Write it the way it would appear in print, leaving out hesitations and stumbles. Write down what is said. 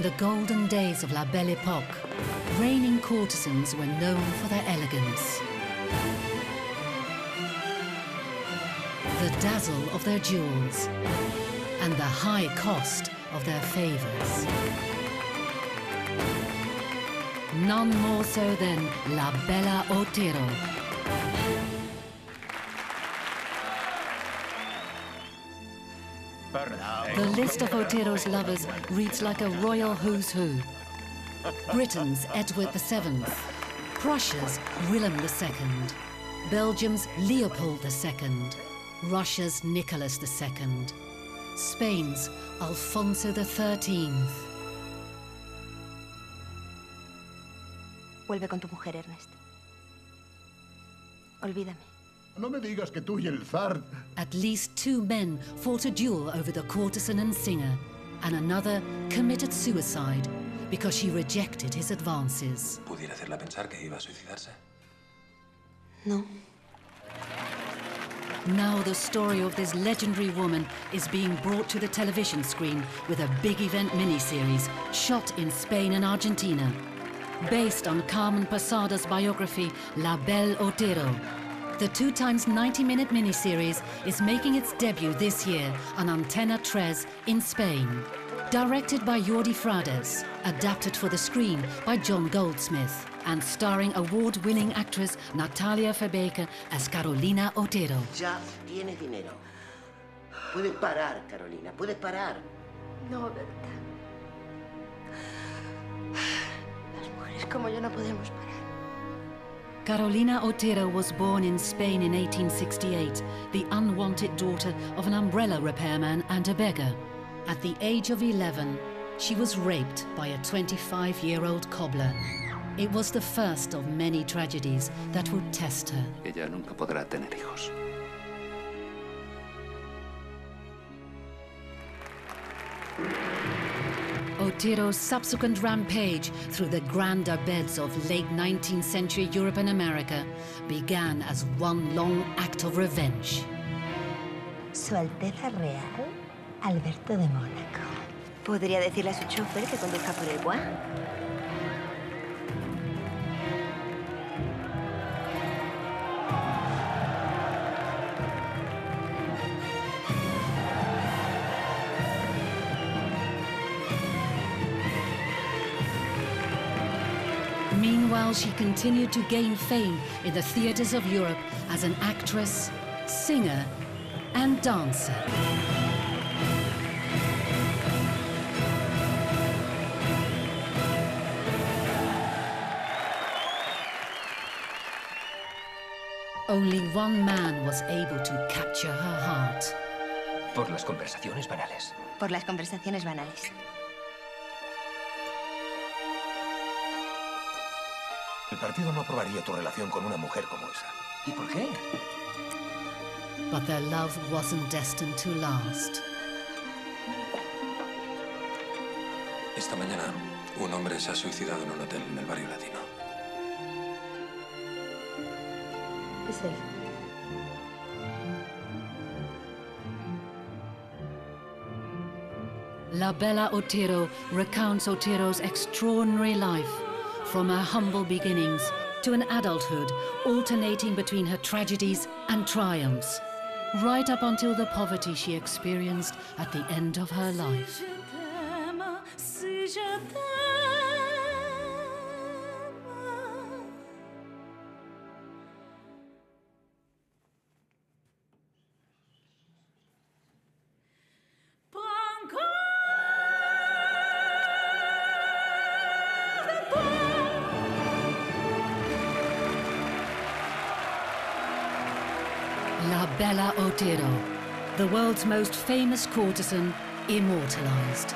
the golden days of La Belle Époque, reigning courtesans were known for their elegance, the dazzle of their jewels, and the high cost of their favors. None more so than La Bella Otero. The list of Otero's lovers reads like a royal who's who. Britain's Edward VII, Prussia's Willem II, Belgium's Leopold II, Russia's Nicholas II, Spain's Alfonso XIII. Vuelve con tu mujer, Ernest. Olvídame. No me digas que tú y el zar... At least 2 men fought a duel over the courtesan and singer, and another committed suicide because she rejected his advances. ¿Pudiera hacerla pensar que iba a suicidarse? No. Now the story of this legendary woman is being brought to the television screen with a big event miniseries shot in Spain and Argentina, based on Carmen Posada's biography La Belle Otero. The 2 times 90-minute miniseries is making its debut this year on Antena 3 in Spain. Directed by Jordi Frades, adapted for the screen by John Goldsmith, and starring award-winning actress Natalia Fabeke as Carolina Otero. Ya tienes dinero. Puedes parar, Carolina, puedes parar. No, Berta. Las mujeres como yo no podemos parar. Carolina Otero was born in Spain in 1868, the unwanted daughter of an umbrella repairman and a beggar. At the age of 11, she was raped by a 25-year-old cobbler. It was the first of many tragedies that would test her. Ella nunca podrá tener hijos. Otero's subsequent rampage through the grander beds of late 19th century Europe and America began as one long act of revenge. Su Alteza Real, Alberto de Mónaco. ¿Podría decirle a su chofer que conduzca por el Bois? Meanwhile, she continued to gain fame in the theaters of Europe as an actress, singer, and dancer. Only one man was able to capture her heart. Por las conversaciones banales. Por las conversaciones banales. El partido no aprobaría tu relación con una mujer como esa. ¿Y por qué? But their love wasn't destined to last. Esta mañana, un hombre se ha suicidado en un hotel en el barrio latino. Es él. La Bella Otero recounts Otero's extraordinary life, from her humble beginnings to an adulthood, alternating between her tragedies and triumphs, right up until the poverty she experienced at the end of her life. La Bella Otero, the world's most famous courtesan, immortalized.